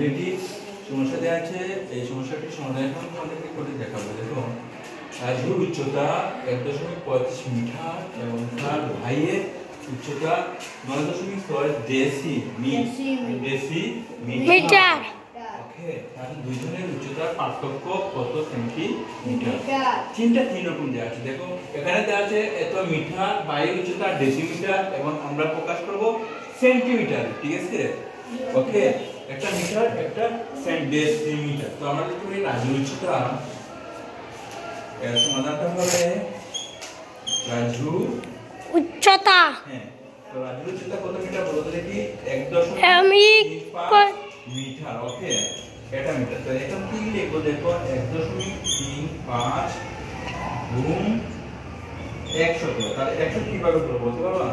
এটি সমস্যা দেওয়া আছে। এই সমস্যাটির সমাধান আমাদেরকে করে দেখাবো। দেখো, রাজুর উচ্চতা 1.35 মিটার এবং তার ভাইয়ের উচ্চতা 9.6 ডেসিমিটার। ওকে, তাহলে দুইজনের উচ্চতার পার্থক্য কত সেন্টিমিটার? চিন্তা তিন রকম দেওয়া আছে। দেখো, এখানে দেওয়া আছে এত মিটার, ভাইয়ের উচ্চতা ডেসিমিটার এবং আমরা প্রকাশ করব সেন্টিমিটার। ঠিক আছে? ওকে, একটা মিটার একটা ডেসিমিটার। তো আমরা লিখব রাজুর উচ্চতা, এর সমাধানটা হবে রাজু উচ্চতা। হ্যাঁ, তো রাজুর উচ্চতা কত মিটার বলো তো দেখি? 1.35 মিটার। ওকে, এটা মিটার। তো এখন কি লিখবো দেখো, 1.35 গুণ 100। তাহলে 100 কিভাবে করব বলতে পারবা?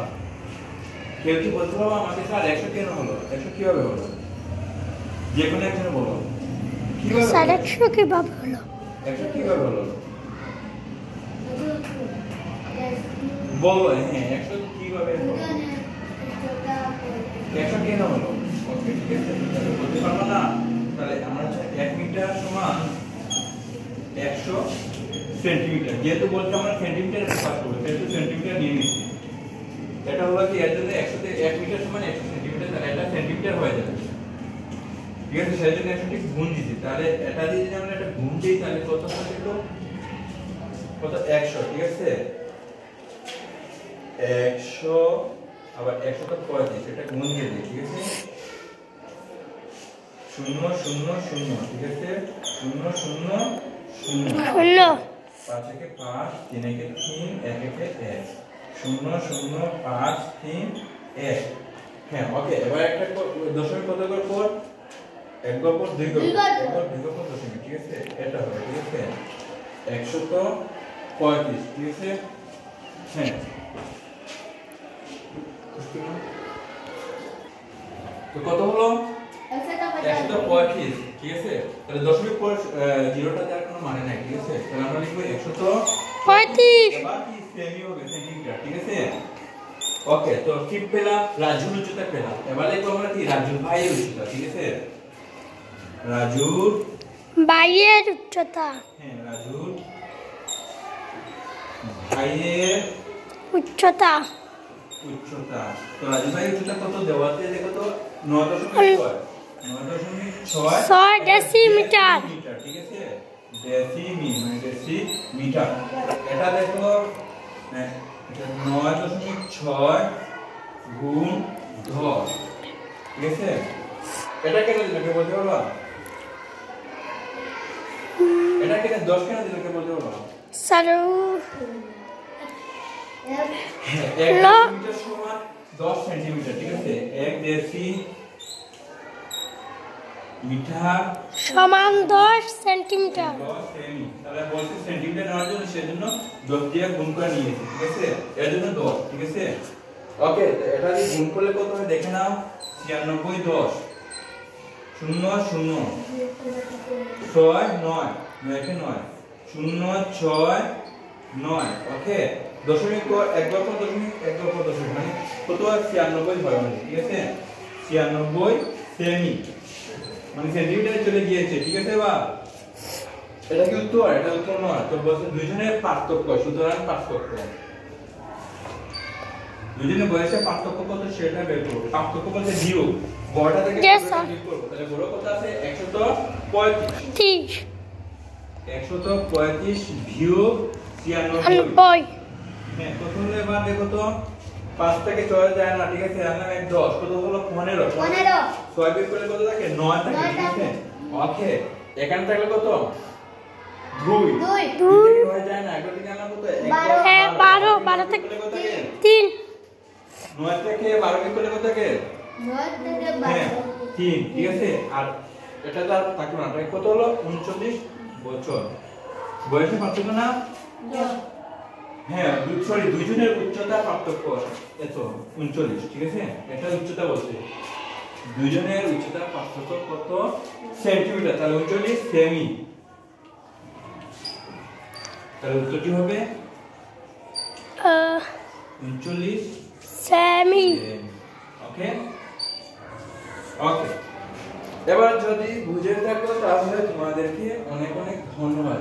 কেউ কি বলতে পারবা আমাকে স্যার 100 কেন হলো? 100 কিভাবে হলো? যে কোনো একজন বলো কিভাবে স্যার 100 কিভাবে হলো? 100 কিভাবে হলো বলো। হ্যাঁ, 100 কিভাবে হলো? 100 কেন হলো? ওকে, ঠিক আছে, বলতে পারবো না। তাহলে আমরা 1 মিটার সমান 100 সেন্টিমিটার। যেহেতু বলতে আমরা সেন্টিমিটারে প্রকাশ করব, সেহেতু সেন্টিমিটার নিয়ে নিচ্ছি। এটা হলো কি, এর জন্য 100 তে 1 মিটার সমান 100 সেন্টিমিটার, তাহলে এটা সেন্টিমিটার হয়ে যাবে। ঠিক আছে, সেই জন্য 100 টি গুণ দিছি। তাহলে এটা দিয়ে যদি আমরা এটা গুণ দিই তাহলে কত হবে? কত? 100। ঠিক আছে, 100 আবার 100 তো 35, এটা গুণ দিয়ে দিই। ঠিক আছে, 0 0 0। ঠিক আছে, 0 0 0 5 একে 5, 3 একে 3, 1 একে 1, 0 0 5 3 1। হ্যাঁ, ওকে, এবার একটা দশমিক কত করে পর? 1 গড় পর 2 গড়, 1 গড় 2 গড় পর দশমিক। ঠিক আছে, এটা হবে। ঠিক আছে, 135। ঠিক আছে, হ্যাঁ, তো কত হলো? 135। ঠিক আছে, তাহলে দশমিক পর জিরোটা দেওয়ার কোনো মানে নাই। ঠিক আছে, তাহলে আমরা লিখব 135। এবার কি সেমি হবে সেন্টিমিটার। ঠিক আছে, ওকে, তো কি পেলাম? রাজুর উচ্চতা পেলাম। এবার লিখব আমরা কি রাজুর ভাইয়ের উচ্চতা। ঠিক আছে, রাজুর ভাইয়ের উচ্চতা। হ্যাঁ, রাজুর ভাইয়ের উচ্চতা। তো রাজু ভাইয়ের উচ্চতা কত দেওয়া আছে? দেখো তো, 9.6 ডেসিমিটার। ঠিক আছে, ডেসিমিটার। এটা দেখো, 9.6 গুণ 10। ঠিক আছে, এটা কেন দিল কে বলতে পারবা? এটা কেন 10 কেন দিল কে বলতে পারবা? স্যার 1 ডেসিমিটার সমান 10 সেন্টিমিটার। ঠিক আছে, 1 ডেসিমিটার সমান 10 সেন্টিমিটার। 10 সেমি। তাহলে বলছি সেন্টিমিটার নেওয়ার জন্য সেজন্য 10 দিয়ে গুণ করে নিয়েছি। ঠিক আছে, এর জন্য 10। ঠিক আছে, ওকে, এটা দিয়ে গুণ করলে কত হয় দেখে নাও। 96 10 0 0 6 9 9 কে 9 0 6 9। ওকে, দশমিক পর 1 গড় পর দশমিক, 1 গড় পর দশমিক, মানে কত হয়? 96 হয়। মানে ঠিক আছে, 96 সেমি, মানে সেন্টিমিটারে চলে গিয়েছে। ঠিক আছে, বা এটা কি উত্তর? এটা উত্তর নয়। তো বলছে দুইজনের পার্থক্য, সুতরাং পার্থক্য দুইজনের বয়সের পার্থক্য কত সেটা বের করব। পার্থক্য বলতে বিয়োগ, গড়টা থেকে বিয়োগ করব। তাহলে গড় কত আছে? 135। 135 বিয়োগ 96। হ্যাঁ, কত হলো? এবার দেখো তো, 5 থেকে 6 যায় না। ঠিক আছে, আমরা 1 10, কত হলো? 15। 6 বিয়োগ করলে কত থাকে? 9 থাকে। ঠিক আছে, ওকে, এখানে থাকলে কত? 2 হয়ে যায় না। এগুলো থেকে আমরা কত? 12 থেকে 3। 9 থেকে 12 বিয়োগ করলে কত থাকে? 9 থেকে 12 3। ঠিক আছে, আর এটা তো আর থাকলো না। এটা কত হলো? 39 বছর। বয়সের পার্থক্য না? হ্যাঁ, সরি, দুইজনের উচ্চতা পার্থক্য এত 39। ঠিক আছে, এটা উচ্চতা বলছে। দুইজনের উচ্চতা পার্থক্য কত সেন্টিমিটার? তাহলে 39 সেমি। তাহলে উত্তরটি হবে 39 সেমি। ওকে, ওকে। এবার যদি বুঝে থাকো তাহলে তোমাদেরকে অনেক অনেক ধন্যবাদ।